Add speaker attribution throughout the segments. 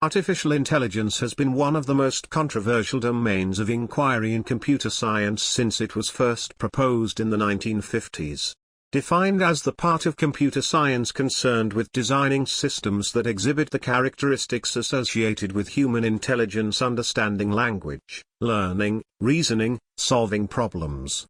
Speaker 1: Artificial intelligence has been one of the most controversial domains of inquiry in computer science since it was first proposed in the 1950s. Defined as the part of computer science concerned with designing systems that exhibit the characteristics associated with human intelligence, understanding language, learning, reasoning, solving problems.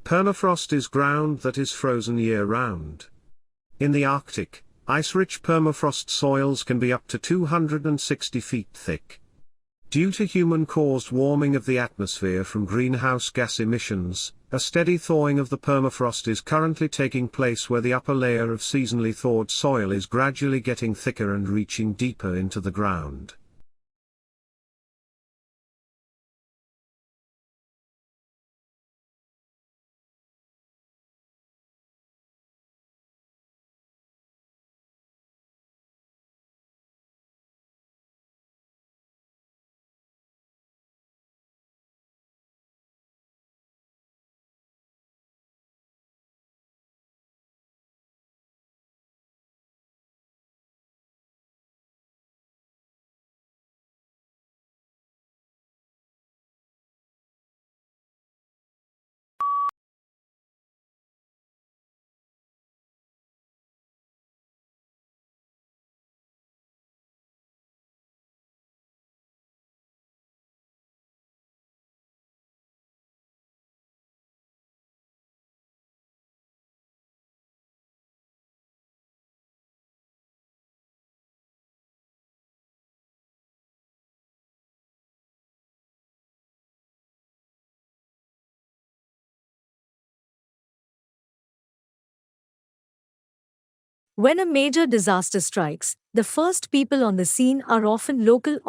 Speaker 1: Permafrost is ground that is frozen year-round. In the Arctic, ice-rich permafrost soils can be up to 260 feet thick. Due to human-caused warming of the atmosphere from greenhouse gas emissions, a steady thawing of the permafrost is currently taking place where the upper layer of seasonally thawed soil is gradually getting thicker and reaching deeper into the ground.
Speaker 2: When a major disaster strikes, the first people on the scene are often local